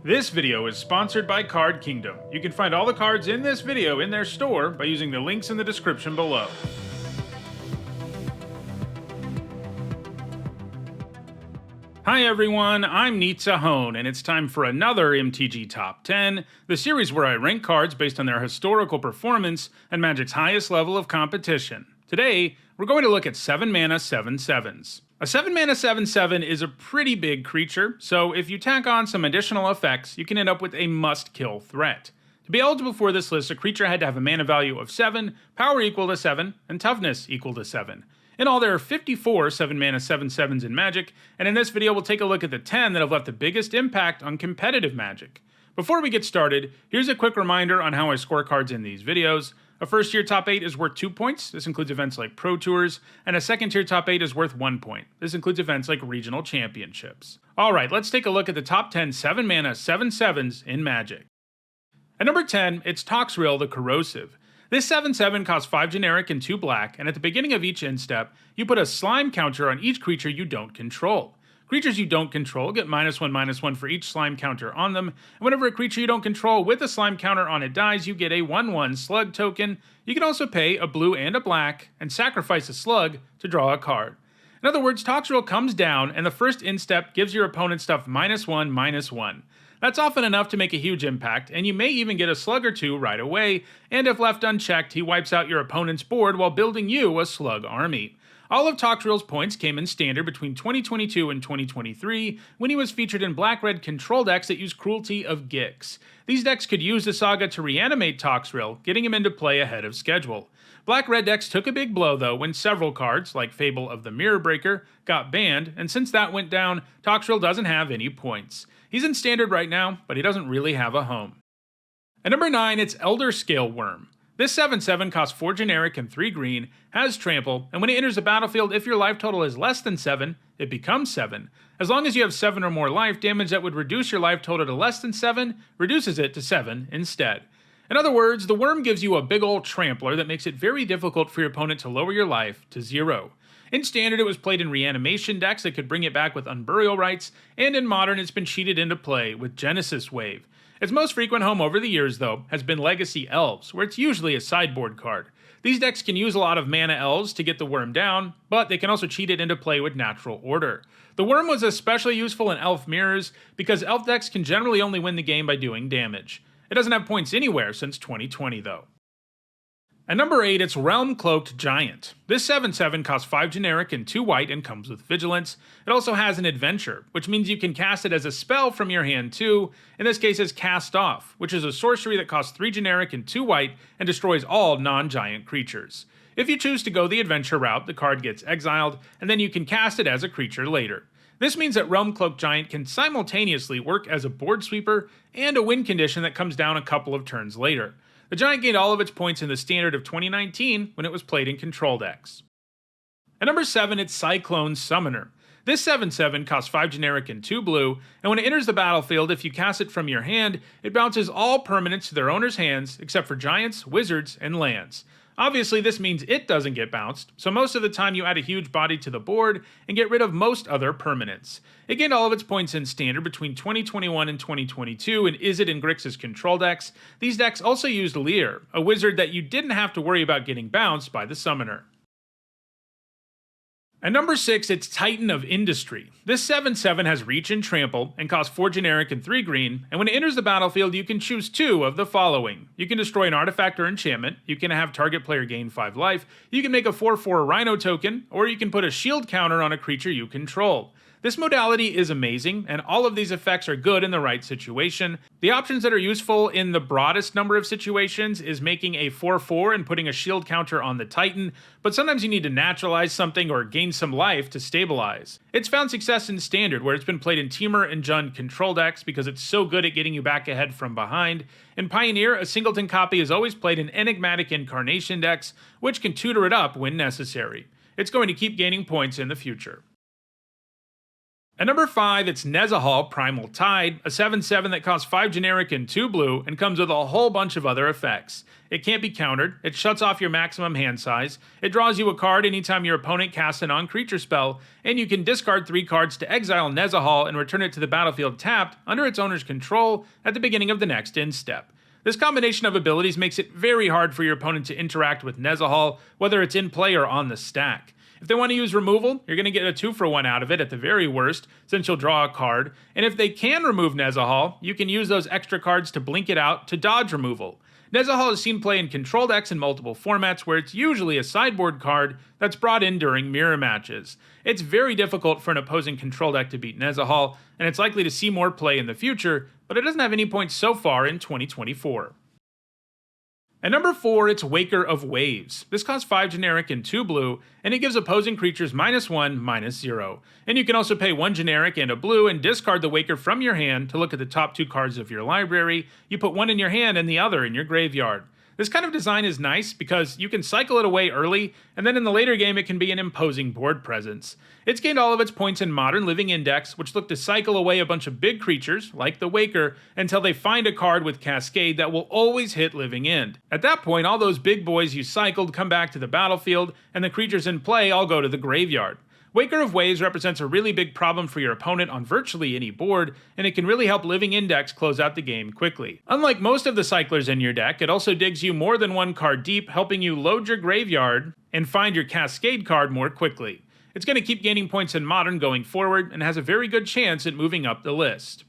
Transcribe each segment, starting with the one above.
This video is sponsored by Card Kingdom. You can find all the cards in this video in their store by using the links in the description below. Hi everyone, I'm Hone, and it's time for another MTG Top 10, the series where I rank cards based on their historical performance and Magic's highest level of competition. Today, we're going to look at 7 mana 7/7s. A 7 mana 7/7 is a pretty big creature, so if you tack on some additional effects, you can end up with a must-kill threat. To be eligible for this list, a creature had to have a mana value of 7, power equal to 7, and toughness equal to 7. In all, there are 54 7 mana 7/7s in Magic, and in this video we'll take a look at the 10 that have left the biggest impact on competitive Magic. Before we get started, here's a quick reminder on how I score cards in these videos. A first tier top 8 is worth 2 points, this includes events like Pro Tours, and a second tier top 8 is worth 1 point. This includes events like regional championships. Alright, let's take a look at the top 10 7 mana 7/7s in Magic. At number 10, it's Toxrill the Corrosive. This 7/7 costs 5 generic and 2 black, and at the beginning of each end step, you put a slime counter on each creature you don't control. Creatures you don't control get -1/-1 for each slime counter on them, and whenever a creature you don't control with a slime counter on it dies, you get a 1/1 slug token. You can also pay a blue and a black, and sacrifice a slug to draw a card. In other words, Toxrill comes down, and the first end step gives your opponent stuff -1/-1. That's often enough to make a huge impact, and you may even get a slug or two right away, and if left unchecked, he wipes out your opponent's board while building you a slug army. All of Toxrill's points came in standard between 2022 and 2023, when he was featured in black-red control decks that use Cruelty of Gix. These decks could use the saga to reanimate Toxrill, getting him into play ahead of schedule. Black-red decks took a big blow though when several cards, like Fable of the Mirror Breaker, got banned, and since that went down, Toxrill doesn't have any points. He's in standard right now, but he doesn't really have a home. At number 9, it's Elder Scale Worm. This 7/7 costs 4 generic and 3 green, has trample, and when it enters the battlefield, if your life total is less than 7, it becomes 7. As long as you have 7 or more life, damage that would reduce your life total to less than 7 reduces it to 7 instead. In other words, the worm gives you a big ol' trampler that makes it very difficult for your opponent to lower your life to 0. In Standard, it was played in reanimation decks that could bring it back with Unburial Rites, and in Modern, it's been cheated into play with Genesis Wave. Its most frequent home over the years, though, has been Legacy Elves, where it's usually a sideboard card. These decks can use a lot of mana elves to get the worm down, but they can also cheat it into play with Natural Order. The worm was especially useful in Elf Mirrors, because elf decks can generally only win the game by doing damage. It doesn't have points anywhere since 2020, though. At number 8, it's Realm Cloaked Giant. This 7/7 costs 5 generic and 2 white and comes with Vigilance. It also has an adventure, which means you can cast it as a spell from your hand too, in this case as Cast Off, which is a sorcery that costs 3 generic and 2 white and destroys all non-giant creatures. If you choose to go the adventure route, the card gets exiled, and then you can cast it as a creature later. This means that Realm Cloaked Giant can simultaneously work as a board sweeper and a win condition that comes down a couple of turns later. The Giant gained all of its points in the Standard of 2019 when it was played in control decks. At number 7, it's Cyclone Summoner. This 7/7 costs 5 generic and 2 blue, and when it enters the battlefield, if you cast it from your hand, it bounces all permanents to their owner's hands except for giants, wizards, and lands. Obviously, this means it doesn't get bounced, so most of the time you add a huge body to the board and get rid of most other permanents. It gained all of its points in Standard between 2021 and 2022 in Izzet and Grixis control decks. These decks also used Leer, a wizard that you didn't have to worry about getting bounced by the summoner. At number 6, it's Titan of Industry. This 7/7 has reach and trample, and costs 4 generic and 3 green, and when it enters the battlefield you can choose 2 of the following. You can destroy an artifact or enchantment, you can have target player gain 5 life, you can make a 4/4 Rhino token, or you can put a shield counter on a creature you control. This modality is amazing, and all of these effects are good in the right situation. The options that are useful in the broadest number of situations is making a 4/4 and putting a shield counter on the Titan, but sometimes you need to naturalize something or gain some life to stabilize. It's found success in Standard, where it's been played in Temur and Jund control decks because it's so good at getting you back ahead from behind. In Pioneer, a singleton copy is always played in Enigmatic Incarnation decks, which can tutor it up when necessary. It's going to keep gaining points in the future. At number 5, it's Nezahal Primal Tide, a 7/7 that costs 5 generic and 2 blue, and comes with a whole bunch of other effects. It can't be countered, it shuts off your maximum hand size, it draws you a card anytime your opponent casts a non-creature spell, and you can discard 3 cards to exile Nezahal and return it to the battlefield tapped, under its owner's control, at the beginning of the next end step. This combination of abilities makes it very hard for your opponent to interact with Nezahal, whether it's in play or on the stack. If they want to use removal, you're going to get a 2-for-1 out of it at the very worst, since you'll draw a card, and if they can remove Nezahal, you can use those extra cards to blink it out to dodge removal. Nezahal is seen play in control decks in multiple formats where it's usually a sideboard card that's brought in during mirror matches. It's very difficult for an opposing control deck to beat Nezahal, and it's likely to see more play in the future, but it doesn't have any points so far in 2024. At number 4, it's Waker of Waves. This costs 5 generic and 2 blue, and it gives opposing creatures -1, -0. And you can also pay 1 generic and a blue and discard the Waker from your hand to look at the top 2 cards of your library. You put one in your hand and the other in your graveyard. This kind of design is nice because you can cycle it away early, and then in the later game it can be an imposing board presence. It's gained all of its points in Modern Living Index, which look to cycle away a bunch of big creatures, like the Waker, until they find a card with Cascade that will always hit Living End. At that point, all those big boys you cycled come back to the battlefield, and the creatures in play all go to the graveyard. Waker of Waves represents a really big problem for your opponent on virtually any board, and it can really help Living Index close out the game quickly. Unlike most of the cyclers in your deck, it also digs you more than 1 card deep, helping you load your graveyard and find your Cascade card more quickly. It's going to keep gaining points in Modern going forward, and has a very good chance at moving up the list.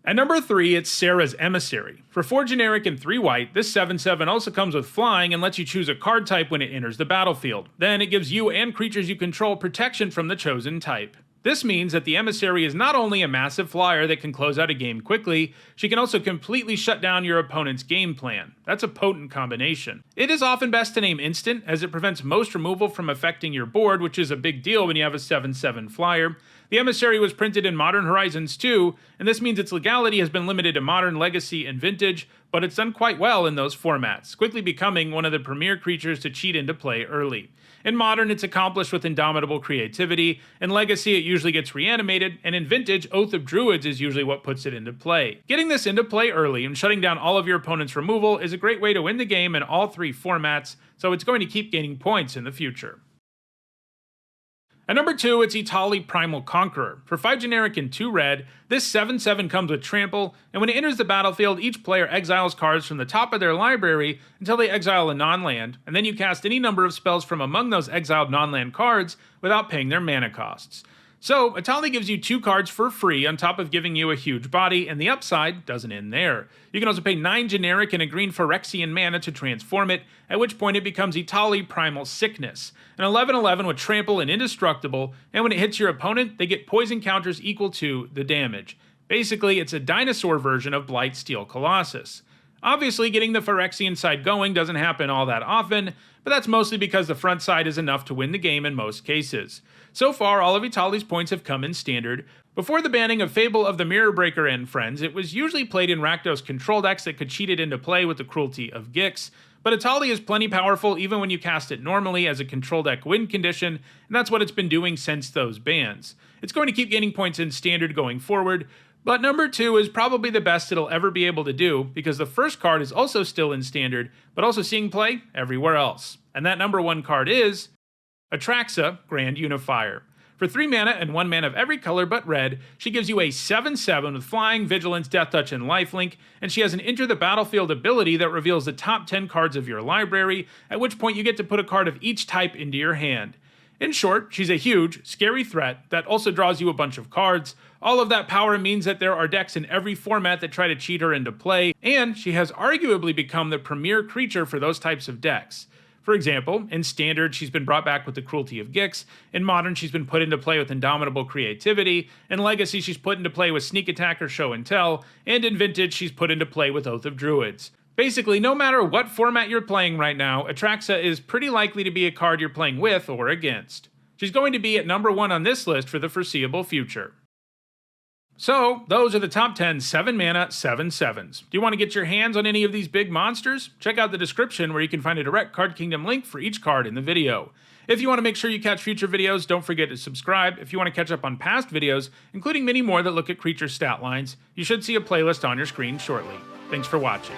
At number 3, it's Sarah's Emissary. For 4 generic and 3 white, this 7/7 also comes with flying and lets you choose a card type when it enters the battlefield. Then it gives you and creatures you control protection from the chosen type. This means that the Emissary is not only a massive flyer that can close out a game quickly, she can also completely shut down your opponent's game plan. That's a potent combination. It is often best to name instant, as it prevents most removal from affecting your board, which is a big deal when you have a 7/7 flyer. The Emissary was printed in Modern Horizons 2, and this means its legality has been limited to Modern, Legacy, and Vintage, but it's done quite well in those formats, quickly becoming one of the premier creatures to cheat into play early. In Modern, it's accomplished with indomitable creativity. In Legacy, it usually gets reanimated, and in Vintage, Oath of Druids is usually what puts it into play. Getting this into play early and shutting down all of your opponent's removal is a great way to win the game in all 3 formats, so it's going to keep gaining points in the future. At number 2, it's Etali Primal Conqueror. For 5 generic and 2 red, this 7/7 comes with trample, and when it enters the battlefield, each player exiles cards from the top of their library until they exile a non-land, and then you cast any number of spells from among those exiled non-land cards without paying their mana costs. So, Etali gives you 2 cards for free on top of giving you a huge body, and the upside doesn't end there. You can also pay 9 generic and a green Phyrexian mana to transform it, at which point it becomes Etali Primal Sickness, an 11/11 with trample and indestructible, and when it hits your opponent, they get poison counters equal to the damage. Basically, it's a dinosaur version of Blightsteel Colossus. Obviously, getting the Phyrexian side going doesn't happen all that often, but that's mostly because the front side is enough to win the game in most cases. So far, all of Etali's points have come in Standard. Before the banning of Fable of the Mirror Breaker and Friends, it was usually played in Rakdos control decks that could cheat it into play with the cruelty of Gix, but Etali is plenty powerful even when you cast it normally as a control deck win condition, and that's what it's been doing since those bans. It's going to keep gaining points in Standard going forward, but number 2 is probably the best it'll ever be able to do, because the first card is also still in Standard, but also seeing play everywhere else. And that number 1 card is Atraxa, Grand Unifier. For 3 mana and 1 mana of every color but red, she gives you a 7/7 with Flying, Vigilance, Death Touch, and Lifelink, and she has an Enter the Battlefield ability that reveals the top 10 cards of your library, at which point you get to put a card of each type into your hand. In short, she's a huge, scary threat that also draws you a bunch of cards. All of that power means that there are decks in every format that try to cheat her into play, and she has arguably become the premier creature for those types of decks. For example, in Standard, she's been brought back with the Cruelty of Gix. In Modern, she's been put into play with Indomitable Creativity. In Legacy, she's put into play with Sneak Attack or Show and Tell. And in Vintage, she's put into play with Oath of Druids. Basically, no matter what format you're playing right now, Atraxa is pretty likely to be a card you're playing with or against. She's going to be at number 1 on this list for the foreseeable future. So, those are the top 10 7-mana 7/7s. Do you want to get your hands on any of these big monsters? Check out the description where you can find a direct Card Kingdom link for each card in the video. If you want to make sure you catch future videos, don't forget to subscribe. If you want to catch up on past videos, including many more that look at creature stat lines, you should see a playlist on your screen shortly. Thanks for watching.